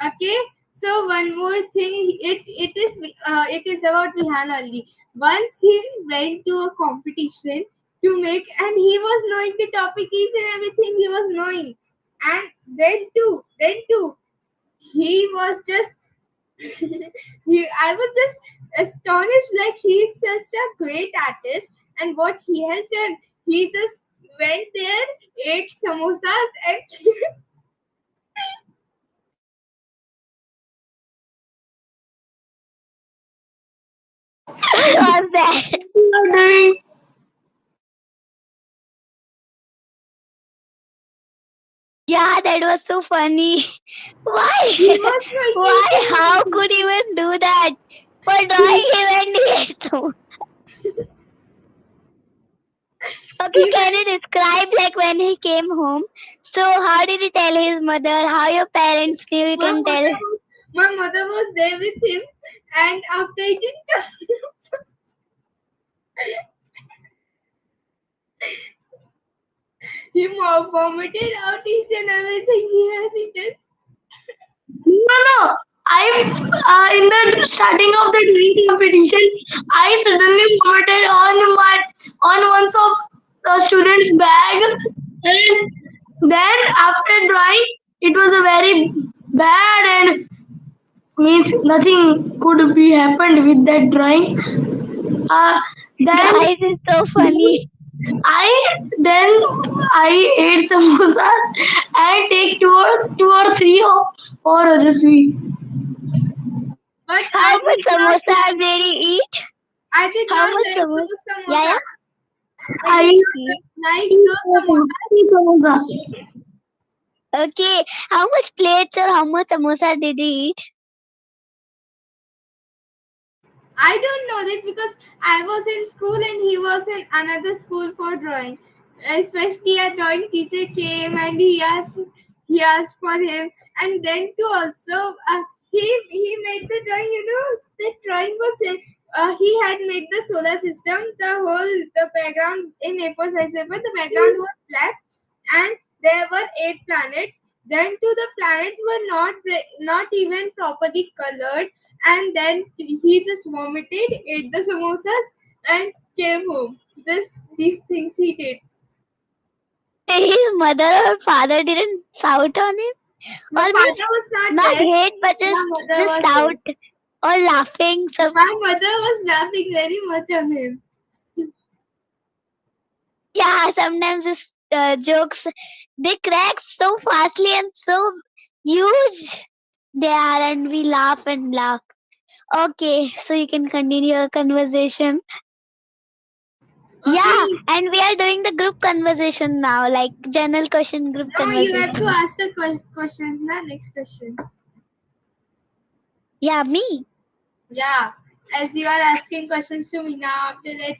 Okay, so one more thing. It is about Vihan only. Once he went to a competition to make, and he was knowing the topic is and everything. He was knowing, and then too, he was just I was just astonished. Like he is such a great artist, and what he has done, he just went there, ate samosas, and What was that? Yeah, that was so funny. he Why? was Why? How making. could he even do that? For drawing him and he so. Okay, He can went. you describe like when he came home? So how did he tell his mother? How your parents knew? You My can tell. mother was my mother was there with him, and after eating, he vomited out each and everything he has eaten. No, no. I in the starting of the drawing competition, I suddenly vomited on one of the students' bag, and then after drawing, it was a very bad and means nothing could be happened with that drawing. Then Guys, it's so funny. then I ate samosas and take two or three or four Rajasvi. But How much samosas did he eat? I did How not much like samosa? those Yeah, samosas. yeah. I I did not Okay. like eat those samosas. samosa. Okay. How much plates or how much samosa did he eat? I don't know that because I was in school and he was in another school for drawing. Especially a drawing teacher came and he asked for him, and then too also he made the drawing. You know the drawing was he had made the solar system, the background in A4 size paper. The background was black, and There were 8 planets. Then the planets were not even properly colored, and then he just vomited, ate the samosas, and came home. Just these things he did. His mother or father didn't shout on him, My or means father was not not there. hate, but My mother just was shout there. or laughing. Some My mother was laughing very much on him. yeah, sometimes this jokes they crack so fastly and so huge they are, and we laugh and laugh. Okay, so you can continue your conversation. Yeah, Okay, and we are doing the group conversation now, like general question group now you have to conversation. ask the questions. Na next question. Yeah, me. Yeah, as you are asking questions to me now. After that,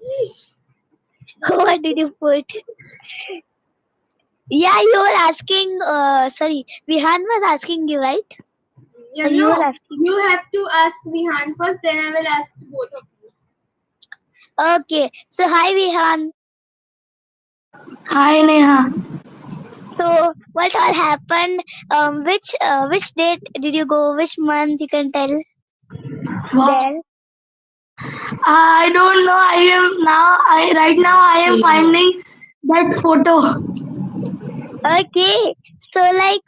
Yeesh. What did you put? Yeah, you were asking. Sorry, Vihan was asking you, right? Yeah, Or you were no, asking? you have to ask Vihan first. Then I will ask both of you. Okay, so hi Vihan. Hi Neha. So what all happened? Which date did you go? Which month? You can tell What? there. I don't know. I am now. I right now I am finding that photo. Okay, so like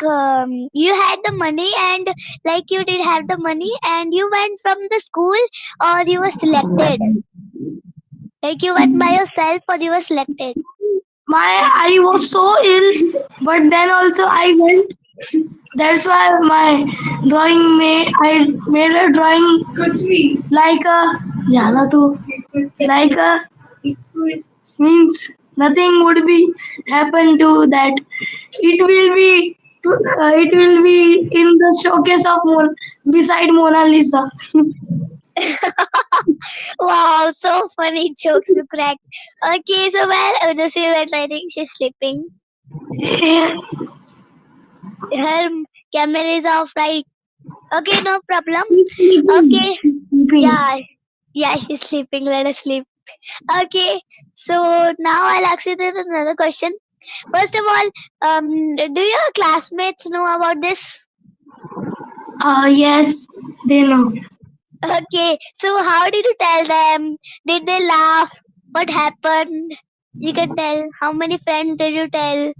you had the money and like you did have the money and you went from the school or you were selected. Like you went by yourself or you were selected. I was so ill, but then also I went. That's why my drawing made I made a drawing like a jala to like a means nothing would be happen to that. It will be in the showcase of beside Mona Lisa. Wow, so funny jokes you cracked. Okay, so where Josie went, I think she's sleeping. Her camera is off, right? Okay, no problem. Okay, Sleeping. yeah, yeah, she's sleeping. Let her sleep. Okay, so now I'll ask you another question. First of all, do your classmates know about this? Yes, they know. Okay, so how did you tell them? Did they laugh? What happened? You can tell. How many friends did you tell?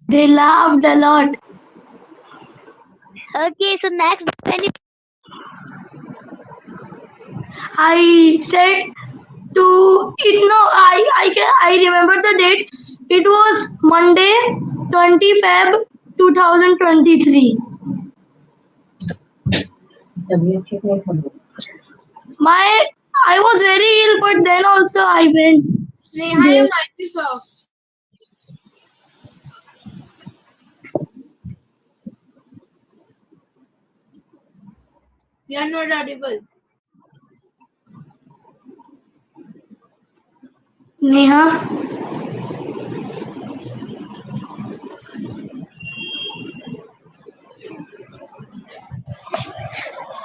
They laughed a lot. Okay, so next, when you I said to it. No, I remember the date. It was Monday, 20 Feb 2023. My I was very ill, but then also I went Neha, your there. mic is off. You are not audible. Neha,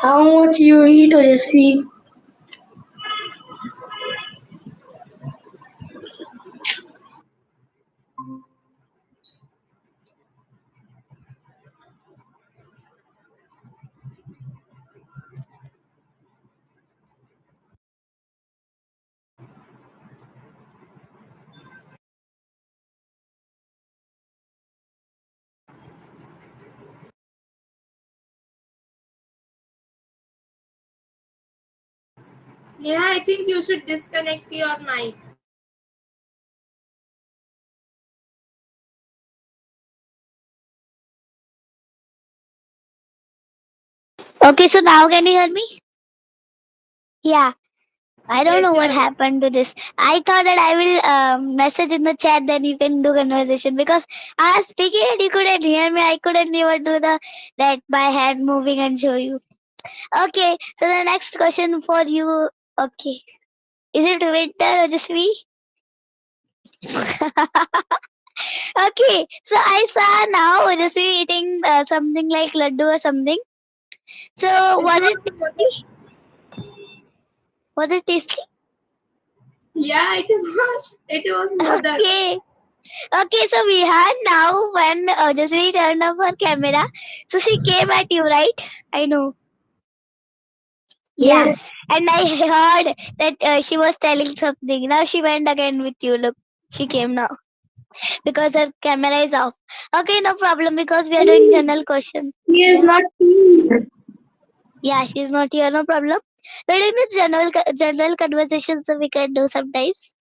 how much you eat, Ojasvi? Neha, I think you should disconnect your mic. okay, so now can you hear me? Yeah, I don't know Yes, you what are. happened to this. I thought that I will message in the chat, then you can do conversation because I was speaking and you couldn't hear me. I couldn't even do the that by hand moving and show you. Okay, so the next question for you. Okay, is it winter or just me? Okay, so I saw now just we eating something like laddu or something. So It was it was tasty? Was it tasty? yeah, it was. It was modak. Okay. Okay, so we had now when Jasri turned off her camera, so she came at you, right? I know. Yeah, Yes. and I heard that she was telling something. Now she went again with you. Look, she came now because her camera is off. Okay, no problem because we are doing general questions. He is Yeah, not here. yeah, she's not here. No problem. We're doing the general conversations so we can do sometimes.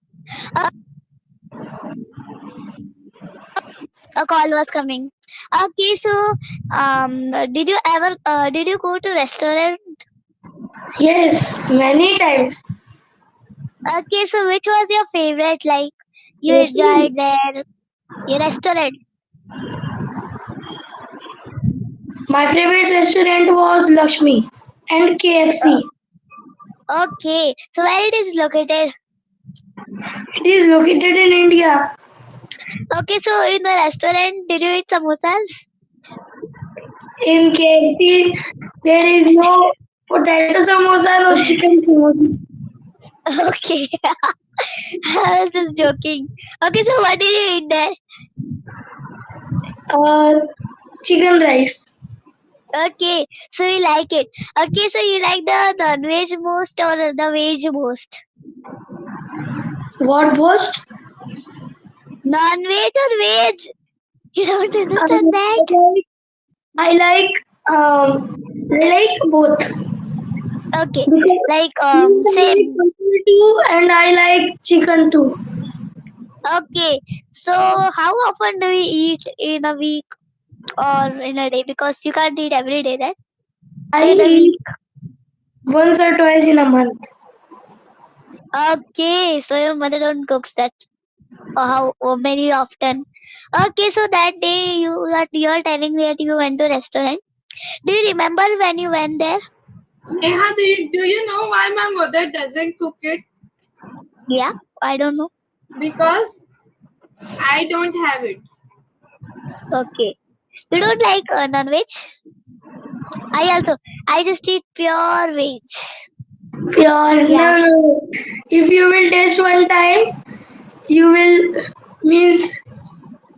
A call was coming. Okay, so did you go to restaurant? Yes, many times. Okay, so which was your favorite? Like you Restaurant. enjoyed there, your restaurant. My favorite restaurant was Lakshmi and KFC. Okay, so where it is located? It is located in India. Okay, so in the restaurant, did you eat samosas? In KFC, there is no potato samosa, no chicken samosa. Okay, I was just joking. Okay, so what did you eat there? Uh, Chicken rice. Okay, so you like it. Okay, so you like the non-veg most or the veg most? What was? Non-veg or veg? You don't understand that? I I like I like both Okay, because like means I like same. purple too and I like chicken too. Okay, so how often do we eat in a week or in a day? Because you can't eat every day, right? I So in a week. eat once or twice in a month. Okay, so your mother don't cooks that or how or very often. Okay, so that day you're telling me that you went to restaurant. Do you remember when you went there? Neha, do you know why my mother doesn't cook it? Yeah, I don't know. Because I don't have it. Okay, you don't like non-veg? I just eat pure veg. Pure Yeah. no. If you will taste one time, you will means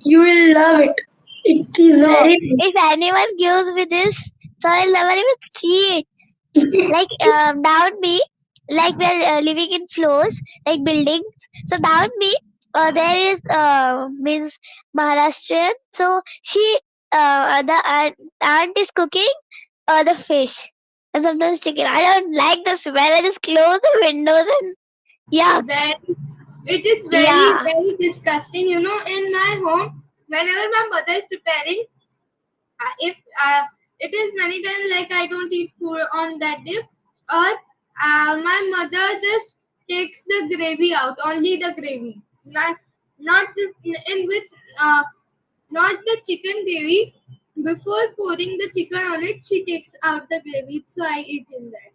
you will love it. It is No, very if anyone gives me this, so I'll never even see it. tasty. Like down me, like we're living in floors, like buildings. So down me, there is means Maharashtrian. So she the aunt is cooking the fish and sometimes chicken. I don't like the smell. I just close the windows and yuck. Very, it is very, Yeah. very disgusting. You know, in my home, whenever my mother is preparing, if it is many times like I don't eat food on that day, or my mother just takes the gravy out, only the gravy, not in which not the chicken gravy. Before pouring the chicken on it, she takes out the gravy, so I eat in that.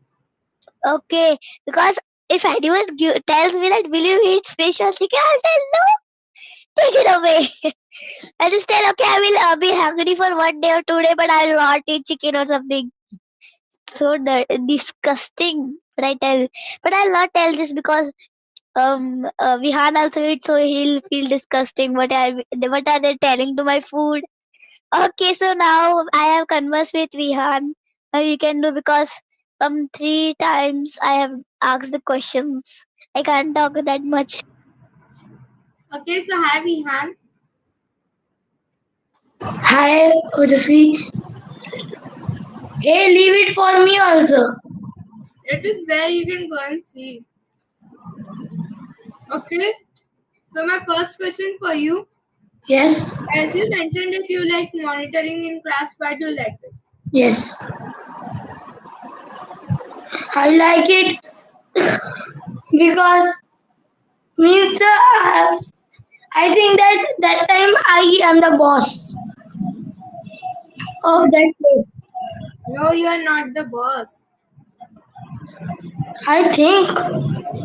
Okay. Because if anyone tells me that will you eat fish or chicken, I'll tell no. Take it away. I just tell okay, I will be hungry for 1 day or 2 day, but I will not eat chicken or something. So disgusting. But I tell, but I'll not tell this because Vihan also eats, so he'll feel disgusting. What are they telling to my food? Okay, so now I have conversed with Vihan. Now you can do because from 3 times I have asked the questions. I can't talk that much. Okay, so hi Vihan. Hi, Ojasvi. Hey, leave it for me also. It is there. You can go and see. Okay. So my first question for you, Yes, as you mentioned that you like monitoring in class, why do you like it? yes. I like it because means I think that that time I am the boss of that place. No, you are not the boss. I think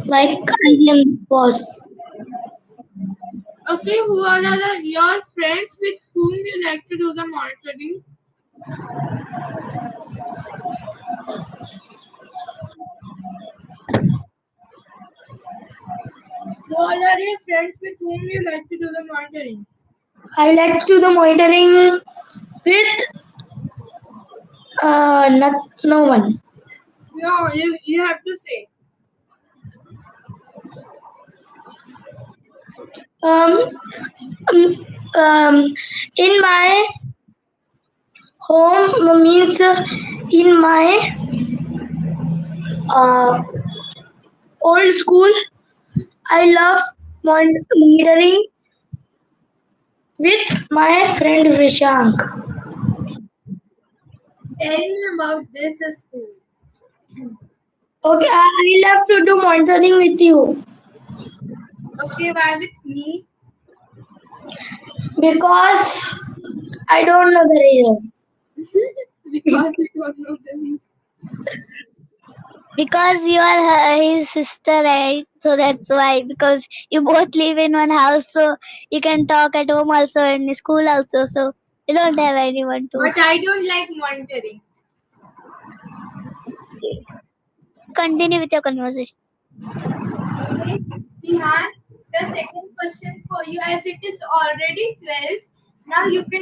like I am the boss. Okay, who are your friends with whom you like to do the monitoring? Who all are your friends with whom you like to do the monitoring? I like to do the monitoring with no one. No, you have to say. Um, um, in my home means in my uh, old school, I love monitoring with my friend Vishank. Tell me about this school. Okay, I love to do monitoring with you Okay, why with me? because I don't know the reason. Because you don't know the reason. Because you are his sister, right? So that's why. Because you both live in one house, so you can talk at home also and in school also. So you don't have anyone to. But I don't like monitoring. Continue with your conversation. Okay, Vihan, the second question for you, as it is already 12, now you can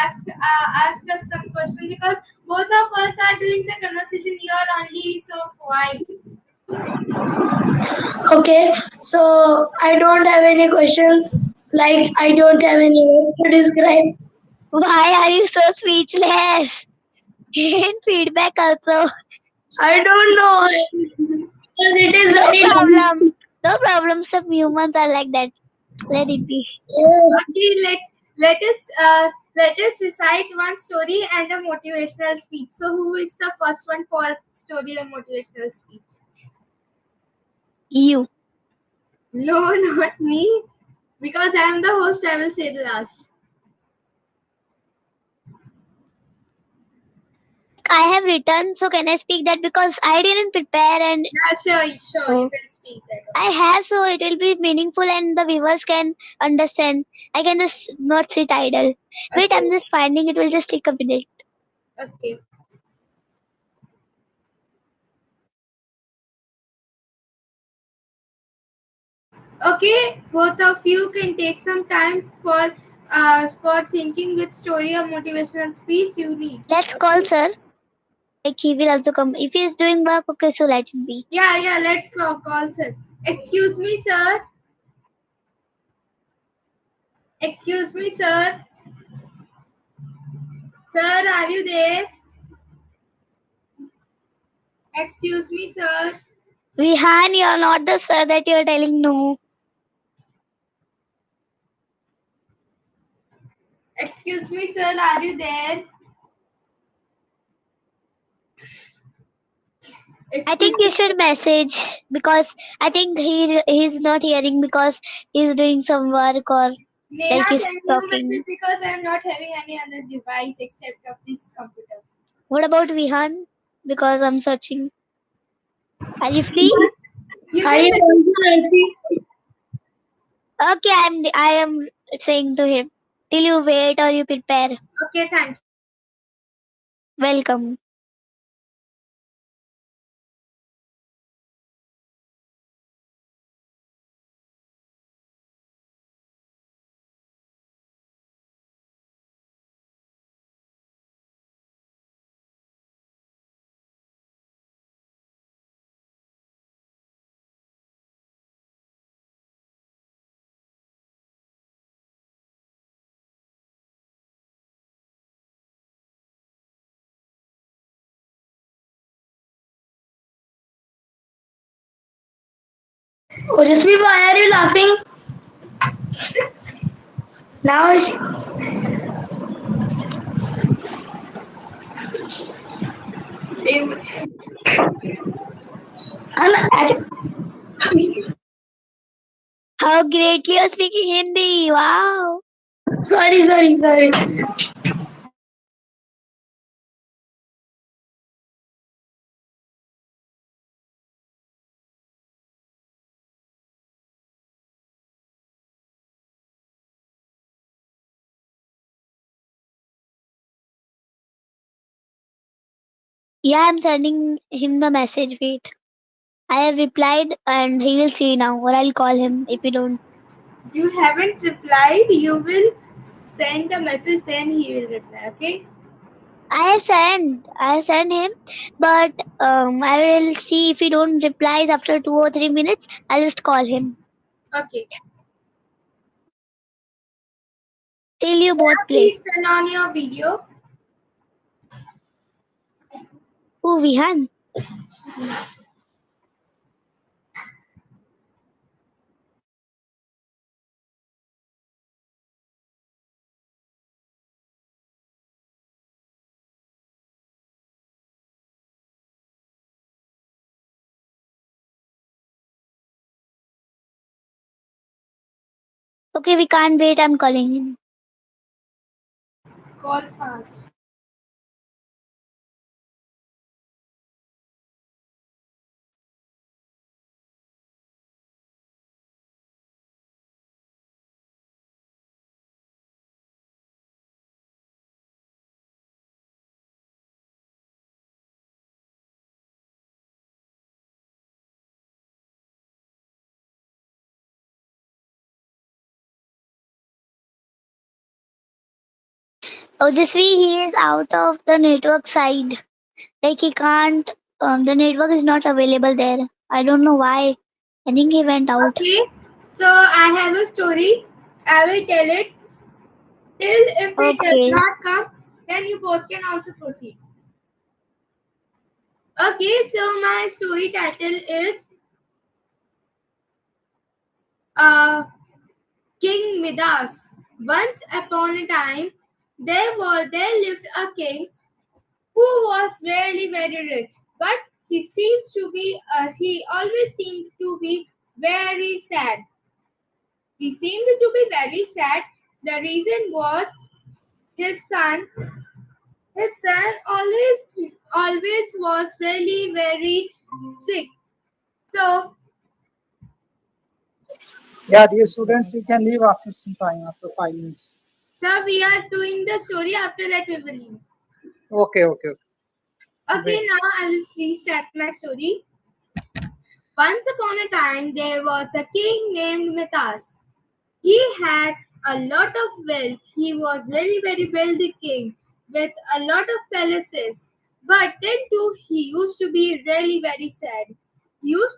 ask us some question because both of us are doing the conversation. You are only so quiet. Okay, so I don't have any questions. Like I don't have any words to describe. Why are you so speechless? And feedback also. I don't know because it is No very long. problem. No problem. Some humans are like that. Let it be. Oh, Okay, let us recite one story and a motivational speech. So, who is the first one for story and motivational speech? You. No, not me. Because I am the host, I will say the last. I have written, so can I speak that because I didn't prepare and Yeah, sure, you oh, can speak that I also. have, so it will be meaningful and the viewers can understand. I can just not sit idle. Wait, I'm Okay, just finding it will just take a minute. okay. Okay, both of you can take some time for thinking which story or motivational speech you need. Let's call Okay. sir. Like he will also come. If he is doing work, okay, so let it be. Yeah, let's call sir. Excuse me, sir. Excuse me, sir. Sir, are you there? Excuse me, sir. Vihan, you're not the sir that you're telling no. Excuse me, sir. Are you there? I Excuse think you me, should sir. message because I think he's not hearing because he's doing some work or Neha, like he's can you message talking. because I am not having any other device except of this computer. What about Vihan? Because I'm searching. Are you free? Neha, you I can am message. also searching. Okay, I am saying to him. Till you wait or you prepare. Okay, thank you. Welcome. Oh, Jasmine, why are you laughing? Now, How great you're speaking Hindi. Wow. sorry. Yeah, I'm sending him the message. Wait. I have replied and he will see now, or I'll call him if you don't. You haven't replied. You will send the message, then he will reply. Okay. I have sent him, but I will see if he don't replies after 2 or 3 minutes. I'll just call him. Okay. Till you both Now please place. turn on your video. Who Vihan? Okay, we can't wait. I'm calling him. Call fast. Ojasvi, he is out of the network side. Like he can't. The network is not available there. I don't know why. I think he went out. Okay. So I have a story. I will tell it till if it does Okay. not come, then you both can also proceed. Okay. So my story title is uh, King Midas. Once upon a time, there lived a king who was really very rich, but he always seemed to be very sad. He seemed to be very sad. The reason was his son. His son always was really very sick. So Yeah, dear students, you can leave after some time, after 5 minutes. we are doing the story. After that, we will leave. Okay, okay, okay. Okay, Wait. now I will restart my story. Once upon a time, there was a king named Midas. He had a lot of wealth. He was really very wealthy king with a lot of palaces. But then too, he used to be really very sad. He used to